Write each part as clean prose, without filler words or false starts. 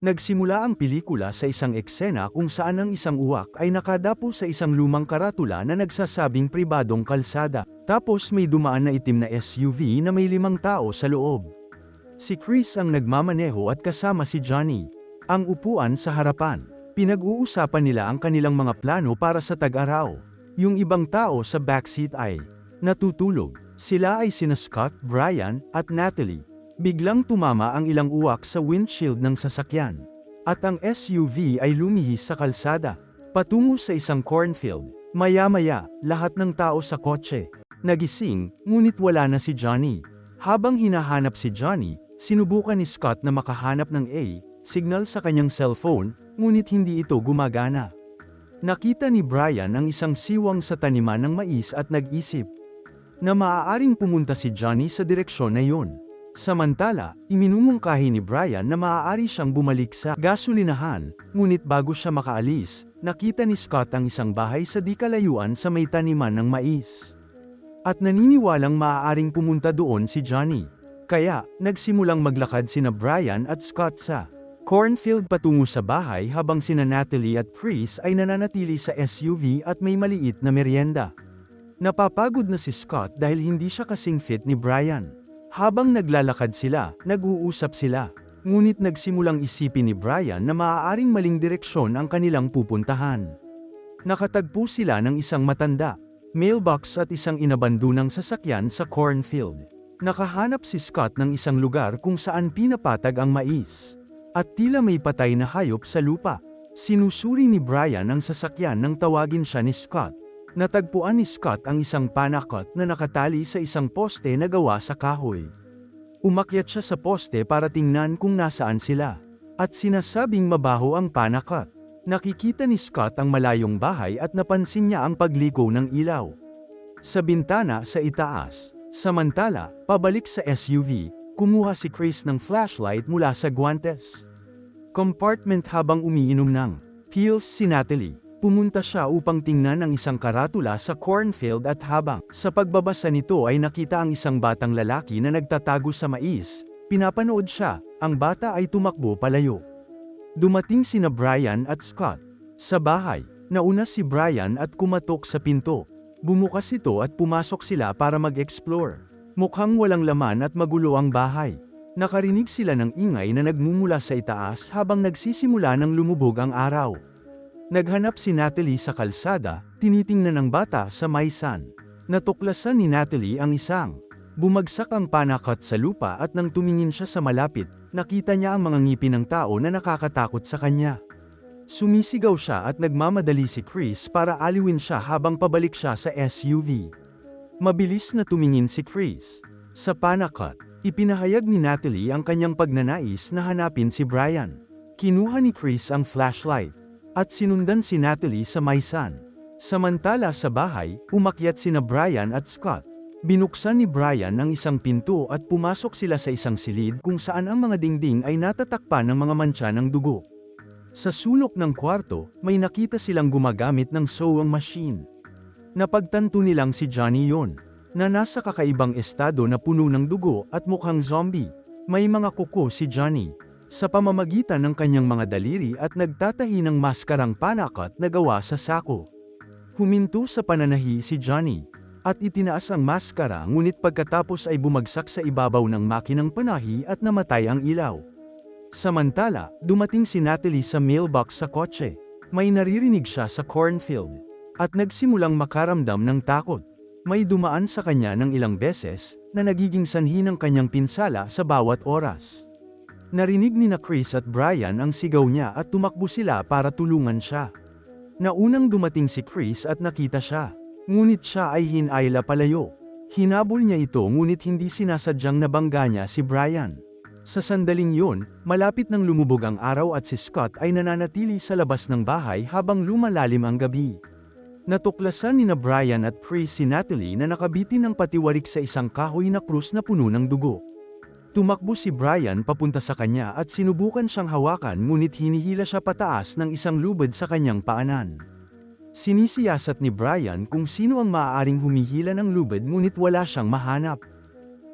Nagsimula ang pelikula sa isang eksena kung saan ang isang uwak ay nakadapo sa isang lumang karatula na nagsasabing pribadong kalsada. Tapos may dumaan na itim na SUV na may 5 tao sa loob. Si Chris ang nagmamaneho at kasama si Johnny. Ang upuan sa harapan. Pinag-uusapan nila ang kanilang mga plano para sa tag-araw. Yung ibang tao sa backseat ay natutulog. Sila ay sina Scott, Brian, at Natalie. Biglang tumama ang ilang uwak sa windshield ng sasakyan. At ang SUV ay lumihis sa kalsada, patungo sa isang cornfield. Maya-maya, lahat ng tao sa kotse nagising, ngunit wala na si Johnny. Habang hinahanap si Johnny, sinubukan ni Scott na makahanap ng signal sa kanyang cellphone, ngunit hindi ito gumagana. Nakita ni Brian ang isang siwang sa taniman ng mais at nag-isip na maaaring pumunta si Johnny sa direksyon na yun. Samantala, iminumungkahi ni Brian na maaari siyang bumalik sa gasolinahan, ngunit bago siya makaalis, nakita ni Scott ang isang bahay sa di kalayuan sa may taniman ng mais. At naniniwalang maaaring pumunta doon si Johnny. Kaya, nagsimulang maglakad sina Brian at Scott sa cornfield patungo sa bahay habang sina Natalie at Chris ay nananatili sa SUV at may maliit na merienda. Napapagod na si Scott dahil hindi siya kasing fit ni Brian. Habang naglalakad sila, nag-uusap sila. Ngunit nagsimulang isipin ni Brian na maaaring maling direksyon ang kanilang pupuntahan. Nakatagpo sila ng isang matanda, mailbox at isang inabandunang sasakyan sa cornfield. Nakahanap si Scott ng isang lugar kung saan pinapatag ang mais. At tila may patay na hayop sa lupa. Sinusuri ni Brian ang sasakyan nang tawagin siya ni Scott. Natagpuan ni Scott ang isang panakot na nakatali sa isang poste na gawa sa kahoy. Umakyat siya sa poste para tingnan kung nasaan sila. At sinasabing mabaho ang panakot. Nakikita ni Scott ang malayong bahay at napansin niya ang pagliko ng ilaw sa bintana sa itaas. Samantala, pabalik sa SUV, kumuha si Chris ng flashlight mula sa guantes compartment habang umiinom ng pills si Natalie. Pumunta siya upang tingnan ang isang karatula sa cornfield at habang sa pagbabasa nito ay nakita ang isang batang lalaki na nagtatago sa mais. Pinapanood siya, ang bata ay tumakbo palayo. Dumating sina Brian at Scott sa bahay. Nauna si Brian at kumatok sa pinto. Bumukas ito at pumasok sila para mag-explore. Mukhang walang laman at magulo ang bahay. Nakarinig sila ng ingay na nagmumula sa itaas habang nagsisimula ng lumubog ang araw. Naghanap si Natalie sa kalsada, tinitingnan ng bata sa maisan. Natuklasan ni Natalie ang isang bumagsak ang panakot sa lupa at nang tumingin siya sa malapit, nakita niya ang mga ngipin ng tao na nakakatakot sa kanya. Sumisigaw siya at nagmamadali si Chris para aliwin siya habang pabalik siya sa SUV. Mabilis na tumingin si Chris sa panakot. Ipinahayag ni Natalie ang kanyang pagnanais na hanapin si Brian. Kinuha ni Chris ang flashlight at sinundan si Natalie sa maisan. Samantala sa bahay, umakyat sina Brian at Scott. Binuksan ni Brian ang isang pinto at pumasok sila sa isang silid kung saan ang mga dingding ay natatakpan ng mga mantsa ng dugo. Sa sulok ng kwarto, may nakita silang gumagamit ng sewing machine. Napagtanto nilang si Johnny yon, na nasa kakaibang estado na puno ng dugo at mukhang zombie. May mga kuko si Johnny sa pamamagitan ng kanyang mga daliri at nagtatahi ng maskarang panakot na gawa sa sako. Huminto sa pananahi si Johnny at itinaas ang maskara, ngunit pagkatapos ay bumagsak sa ibabaw ng makinang panahi at namatay ang ilaw. Samantala, dumating si Natalie sa mailbox sa kotse. May naririnig siya sa cornfield at nagsimulang makaramdam ng takot. May dumaan sa kanya ng ilang beses na nagiging sanhi ng kanyang pinsala sa bawat oras. Narinig ni Chris at Brian ang sigaw niya at tumakbo sila para tulungan siya. Naunang dumating si Chris at nakita siya, ngunit siya ay hinayla palayo. Hinabol niya ito ngunit hindi sinasadyang nabangga niya si Brian. Sa sandaling yun, malapit nang lumubog ang araw at si Scott ay nananatili sa labas ng bahay habang lumalalim ang gabi. Natuklasan ni Brian at Chris si Natalie na nakabitin ng patiwarik sa isang kahoy na krus na puno ng dugo. Tumakbo si Brian papunta sa kanya at sinubukan siyang hawakan, ngunit hinihila siya pataas ng isang lubid sa kanyang paanan. Sinisiyasat ni Brian kung sino ang maaaring humihila ng lubid, ngunit wala siyang mahanap.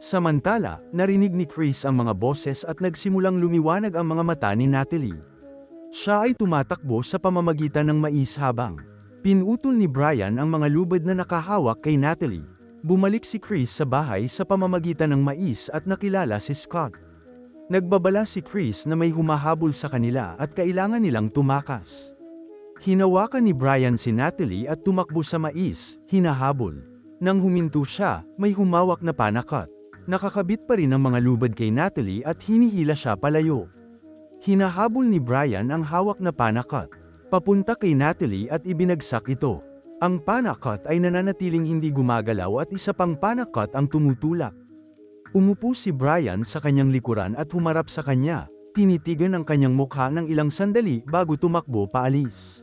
Samantala, narinig ni Chris ang mga boses at nagsimulang lumiwanag ang mga mata ni Natalie. Siya ay tumatakbo sa pamamagitan ng mais habang pinutol ni Brian ang mga lubid na nakahawak kay Natalie. Bumalik si Chris sa bahay sa pamamagitan ng mais at nakilala si Scott. Nagbabala si Chris na may humahabol sa kanila at kailangan nilang tumakas. Hinawakan ni Brian si Natalie at tumakbo sa mais, hinahabol. Nang huminto siya, may humawak na panakot. Nakakabit pa rin ang mga lubid kay Natalie at hinihila siya palayo. Hinahabol ni Brian ang hawak na panakot papunta kay Natalie at ibinagsak ito. Ang panakot ay nananatiling hindi gumagalaw at isa pang panakot ang tumutulak. Umupo si Brian sa kanyang likuran at humarap sa kanya, tinitigan ang kanyang mukha ng ilang sandali bago tumakbo paalis.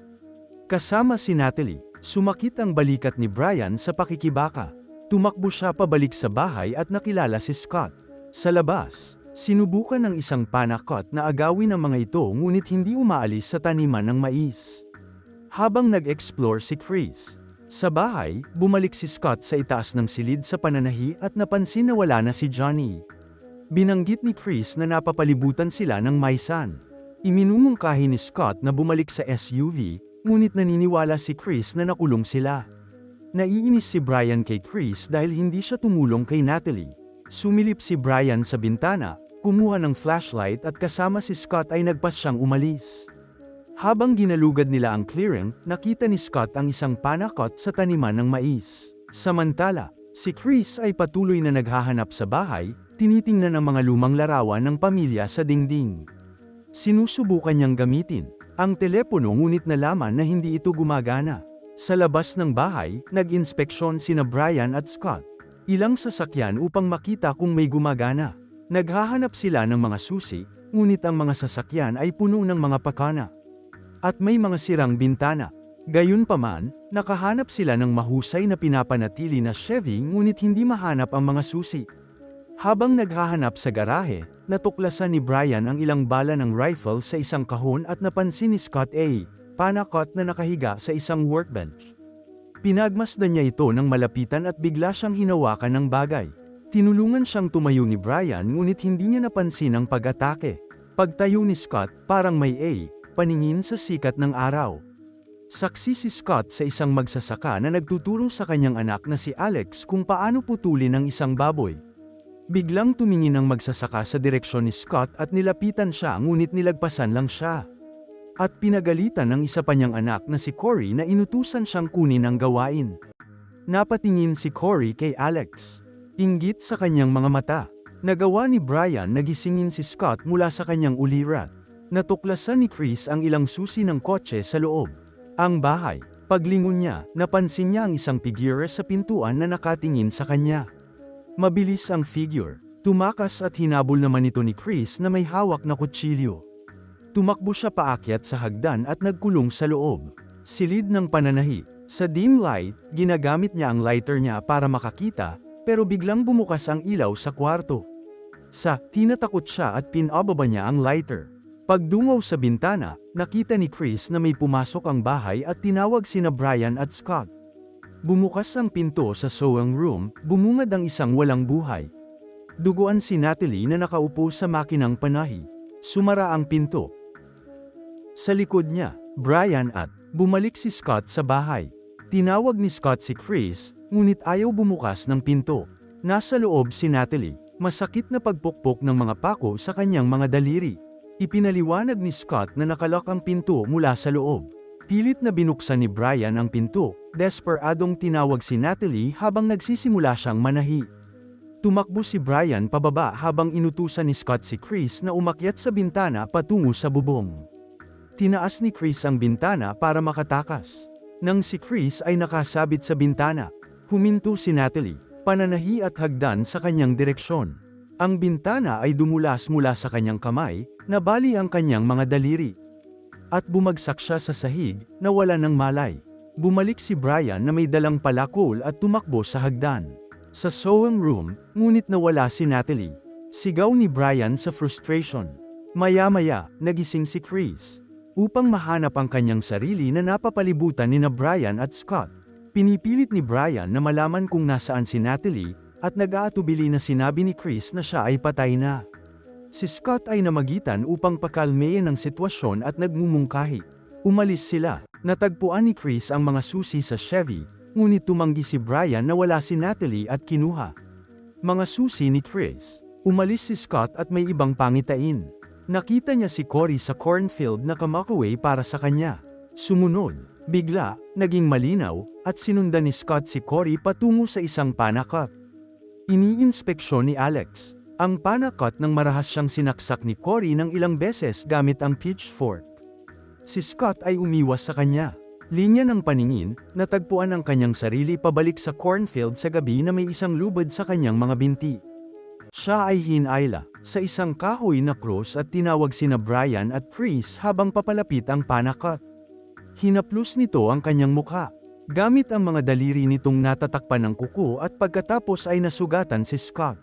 Kasama si Natalie, sumakit ang balikat ni Brian sa pakikibaka. Tumakbo siya pabalik sa bahay at nakilala si Scott. Sa labas, sinubukan ng isang panakot na agawin ang mga ito ngunit hindi umaalis sa taniman ng mais. Habang nag-explore si Chris sa bahay, bumalik si Scott sa itaas ng silid sa pananahi at napansin na wala na si Johnny. Binanggit ni Chris na napapalibutan sila ng maisan. Iminumungkahi ni Scott na bumalik sa SUV, ngunit naniniwala si Chris na nakulong sila. Naiinis si Brian kay Chris dahil hindi siya tumulong kay Natalie. Sumilip si Brian sa bintana, kumuha ng flashlight at kasama si Scott ay nagpas siyang umalis. Habang ginalugad nila ang clearing, nakita ni Scott ang isang panakot sa taniman ng mais. Samantala, si Chris ay patuloy na naghahanap sa bahay, tinitingnan ang mga lumang larawan ng pamilya sa dingding. Sinusubukan niyang gamitin ang telepono ngunit nalaman na hindi ito gumagana. Sa labas ng bahay, nag-inspeksyon sina Brian at Scott. Ilang sasakyan upang makita kung may gumagana. Naghahanap sila ng mga susi, ngunit ang mga sasakyan ay puno ng mga pakana. At may mga sirang bintana. Gayunpaman, nakahanap sila ng mahusay na pinapanatili na Chevy ngunit hindi mahanap ang mga susi. Habang naghahanap sa garahe, natuklasan ni Brian ang ilang bala ng rifle sa isang kahon at napansin ni Scott a panakot na nakahiga sa isang workbench. Pinagmasdan niya ito ng malapitan at bigla siyang hinawakan ng bagay. Tinulungan siyang tumayo ni Brian ngunit hindi niya napansin ang pag-atake. Pagtayo ni Scott, parang may paningin sa sikat ng araw. Saksi si Scott sa isang magsasaka na nagtuturo sa kanyang anak na si Alex kung paano putulin ang isang baboy. Biglang tumingin ang magsasaka sa direksyon ni Scott at nilapitan siya ngunit nilagpasan lang siya. At pinagalitan ng isa pa niyang anak na si Corey na inutusan siyang kunin ang gawain. Napatingin si Corey kay Alex. Inggit sa kanyang mga mata. Nagawa ni Brian na gisingin si Scott mula sa kanyang ulirat. Natuklasan ni Chris ang ilang susi ng kotse sa loob. Ang bahay. Paglingon niya, napansin niya ang isang figure sa pintuan na nakatingin sa kanya. Mabilis ang figure. Tumakas at hinabol naman ito ni Chris na may hawak na kutsilyo. Tumakbo siya paakyat sa hagdan at nagkulong sa loob. Silid ng pananahi. Sa dim light, ginagamit niya ang lighter niya para makakita, pero biglang bumukas ang ilaw sa kwarto. Tinatakot siya at pinababa niya ang lighter. Pagdungaw sa bintana, nakita ni Chris na may pumasok ang bahay at tinawag sina Brian at Scott. Bumukas ang pinto sa sewing room, bumungad ang isang walang buhay. Duguan si Natalie na nakaupo sa makinang panahi. Sumara ang pinto. Sa likod niya, Brian at bumalik si Scott sa bahay. Tinawag ni Scott si Chris, ngunit ayaw bumukas ng pinto. Nasa loob si Natalie, masakit na pagpukpok ng mga pako sa kanyang mga daliri. Ipinaliwanag ni Scott na nakalak ang pinto mula sa loob. Pilit na binuksan ni Brian ang pinto, desperadong tinawag si Natalie habang nagsisimula siyang manahi. Tumakbo si Brian pababa habang inutusan ni Scott si Chris na umakyat sa bintana patungo sa bubong. Tinaas ni Chris ang bintana para makatakas. Nang si Chris ay nakasabit sa bintana, huminto si Natalie, pananahi at hagdan sa kanyang direksyon. Ang bintana ay dumulas mula sa kanyang kamay, nabali ang kanyang mga daliri. At bumagsak siya sa sahig, nawala ng malay. Bumalik si Brian na may dalang palakol at tumakbo sa hagdan. Sa sewing room, ngunit nawala si Natalie. Sigaw ni Brian sa frustration. Maya-maya, nagising si Chris. Upang mahanap ang kanyang sarili na napapalibutan ni Brian at Scott. Pinipilit ni Brian na malaman kung nasaan si Natalie, at nag-aatubili na sinabi ni Chris na siya ay patay na. Si Scott ay namagitan upang pakalmeyan ang sitwasyon at nagmumungkahi. Umalis sila. Natagpuan ni Chris ang mga susi sa Chevy, ngunit tumanggi si Brian na wala si Natalie at kinuha. Mga susi ni Chris. Umalis si Scott at may ibang pangitain. Nakita niya si Cory sa cornfield na kamakaway para sa kanya. Sumunod, bigla, naging malinaw, at sinundan ni Scott si Cory patungo sa isang panakot. Iniinspeksyon ni Alex ang panakot nang marahas siyang sinaksak ni Cory ng ilang beses gamit ang pitchfork. Si Scott ay umiwas sa kanya. Linya ng paningin, natagpuan ang kanyang sarili pabalik sa cornfield sa gabi na may isang lubid sa kanyang mga binti. Siya ay hinayla sa isang kahoy na krus at tinawag sina Brian at Chris habang papalapit ang panakot. Hinaplos nito ang kanyang mukha. Gamit ang mga daliri nitong natatakpan ng kuko at pagkatapos ay nasugatan si Scott.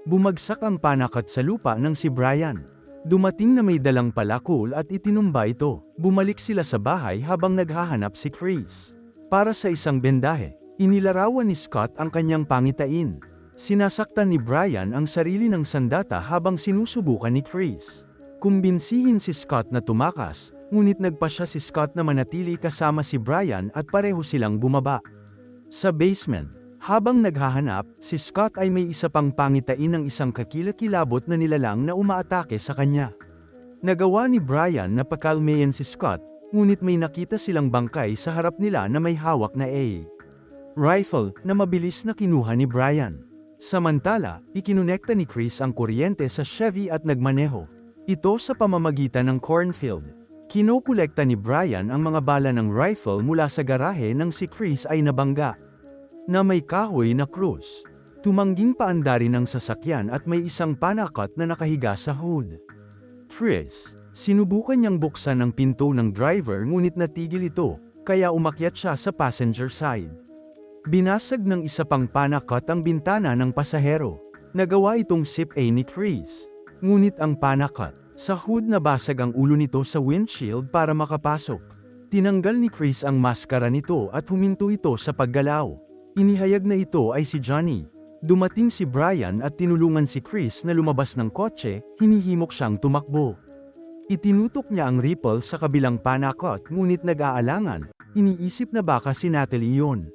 Bumagsak ang panakot sa lupa ng si Brian. Dumating na may dalang palakol at itinumba ito. Bumalik sila sa bahay habang naghahanap si Chris. Para sa isang bendahe, inilarawan ni Scott ang kanyang pangitain. Sinasaktan ni Brian ang sarili ng sandata habang sinusubukan ni Chris. Kumbinsihin si Scott na tumakas, ngunit nagpasya si Scott na manatili kasama si Brian at pareho silang bumaba. Sa basement, habang naghahanap, si Scott ay may isa pang pangitain ng isang kakilakilabot na nilalang na umaatake sa kanya. Nagawa ni Brian na pakalmeyan si Scott, ngunit may nakita silang bangkay sa harap nila na may hawak na rifle na mabilis na kinuha ni Brian. Samantala, ikinonekta ni Chris ang kuryente sa Chevy at nagmaneho. Ito sa pamamagitan ng cornfield. Kinokolekta ni Brian ang mga bala ng rifle mula sa garahe nang si Chris ay nabangga. Na may kahoy na krus. Tumangging paandari ng sasakyan at may isang panakot na nakahiga sa hood. Chris, sinubukan niyang buksan ang pinto ng driver ngunit natigil ito, kaya umakyat siya sa passenger side. Binasag ng isa pang panakot ang bintana ng pasahero. Nagawa itong sip-A ni Chris. Ngunit ang panakot, sa hood nabasag ang ulo nito sa windshield para makapasok. Tinanggal ni Chris ang maskara nito at huminto ito sa paggalaw. Inihayag na ito ay si Johnny. Dumating si Brian at tinulungan si Chris na lumabas ng kotse, hinihimok siyang tumakbo. Itinutok niya ang rifle sa kabilang panakot ngunit nag-aalangan, iniisip na baka si Natalie yun.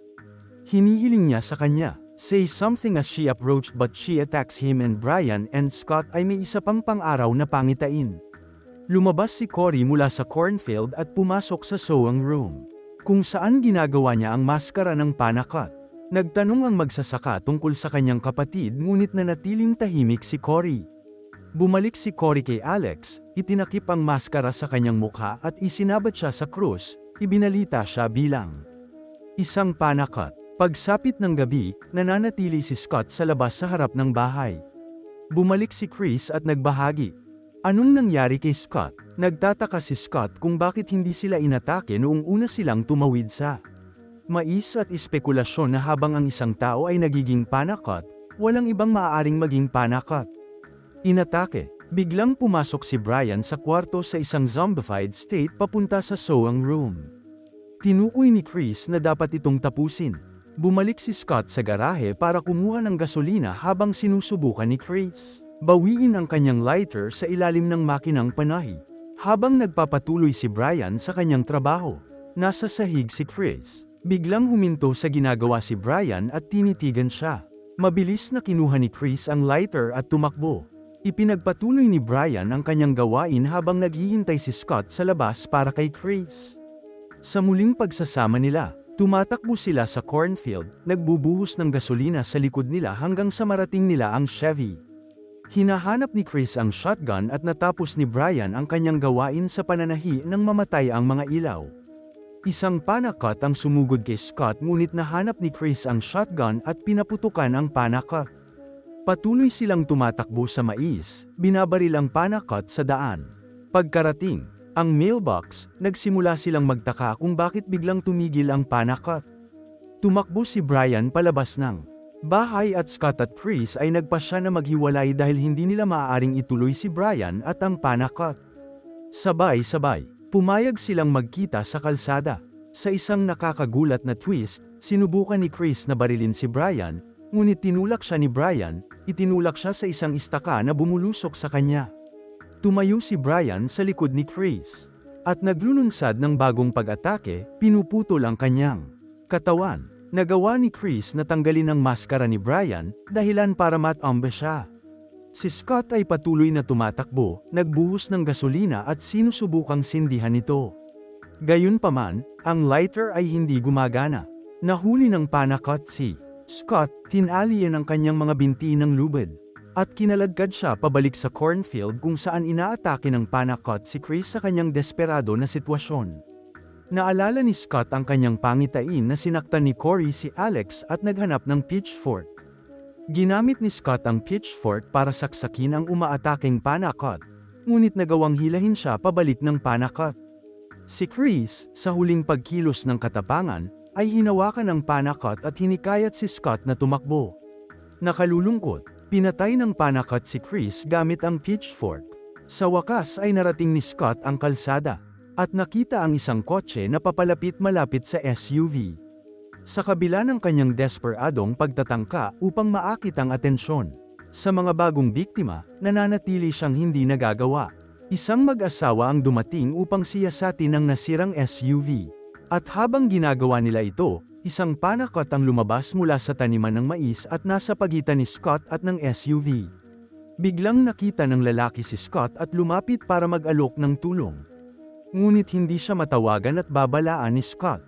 Hinihiling niya sa kanya, say something as she approached but she attacks him and Brian and Scott ay may isa pang pang-araw na pangitain. Lumabas si Cory mula sa cornfield at pumasok sa sewing room, kung saan ginagawa niya ang maskara ng panakot. Nagtanong ang magsasaka tungkol sa kanyang kapatid ngunit nanatiling tahimik si Cory. Bumalik si Cory kay Alex, itinakip ang maskara sa kanyang mukha at isinabat siya sa krus, ibinalita siya bilang isang panakot. Pagsapit ng gabi, nananatili si Scott sa labas sa harap ng bahay. Bumalik si Chris at nagbahagi. Anong nangyari kay Scott? Nagtataka si Scott kung bakit hindi sila inatake noong una silang tumawid sa mais at espekulasyon na habang ang isang tao ay nagiging panakot, walang ibang maaaring maging panakot. Inatake. Biglang pumasok si Brian sa kwarto sa isang zombified state papunta sa sewing room. Tinukoy ni Chris na dapat itong tapusin. Bumalik si Scott sa garahe para kumuha ng gasolina habang sinusubukan ni Chris bawiin ang kanyang lighter sa ilalim ng makinang panahi. Habang nagpapatuloy si Brian sa kanyang trabaho, nasa sahig si Chris. Biglang huminto sa ginagawa si Brian at tinitigan siya. Mabilis na kinuha ni Chris ang lighter at tumakbo. Ipinagpatuloy ni Brian ang kanyang gawain habang naghihintay si Scott sa labas para kay Chris. Sa muling pagsasama nila, tumatakbo sila sa cornfield, nagbubuhos ng gasolina sa likod nila hanggang sa marating nila ang Chevy. Hinahanap ni Chris ang shotgun at natapos ni Brian ang kanyang gawain sa pananahi nang mamatay ang mga ilaw. Isang panakot ang sumugod kay Scott ngunit nahanap ni Chris ang shotgun at pinaputukan ang panakot. Patuloy silang tumatakbo sa mais, binabaril ang panakot sa daan. Pagkarating ang mailbox, nagsimula silang magtaka kung bakit biglang tumigil ang panakot. Tumakbo si Brian palabas ng bahay at Scott at Chris ay nagpasya na maghiwalay dahil hindi nila maaaring ituloy si Brian at ang panakot. Sabay-sabay, pumayag silang magkita sa kalsada. Sa isang nakakagulat na twist, sinubukan ni Chris na barilin si Brian, Ngunit tinulak siya ni Brian, itinulak siya sa isang istaka na bumulusok sa kanya. Tumayo si Brian sa likod ni Chris. At naglulunsad ng bagong pag-atake, pinuputol ang kanyang katawan. Nagawa ni Chris na tanggalin ang maskara ni Brian, dahilan para matumba siya. Si Scott ay patuloy na tumatakbo, nagbuhos ng gasolina at sinusubukang sindihan ito. Gayunpaman, ang lighter ay hindi gumagana. Nahuli ng panakot si Scott, tinali ang kanyang mga binti ng lubid. At kinaladkad siya pabalik sa cornfield kung saan inaatake ng panakot si Chris sa kanyang desperado na sitwasyon. Naalala ni Scott ang kanyang pangitain na sinaktan ni Corey si Alex at naghanap ng pitchfork. Ginamit ni Scott ang pitchfork para saksakin ang umaataking panakot, ngunit nagawang hilahin siya pabalik ng panakot. Si Chris, sa huling pagkilos ng katapangan, ay hinawakan ng panakot at hinikayat si Scott na tumakbo. Nakalulungkot, pinatay ng panakot si Chris gamit ang pitchfork. Sa wakas ay narating ni Scott ang kalsada. At nakita ang isang kotse na papalapit malapit sa SUV. Sa kabila ng kanyang desperadong pagtatangka upang maakit ang atensyon sa mga bagong biktima, nananatili siyang hindi nagagawa. Isang mag-asawa ang dumating upang siyasatin ang nasirang SUV. At habang ginagawa nila ito, isang panakot ang lumabas mula sa taniman ng mais at nasa pagitan ni Scott at ng SUV. Biglang nakita ng lalaki si Scott at lumapit para mag-alok ng tulong. Ngunit hindi siya matawagan at babalaan ni Scott.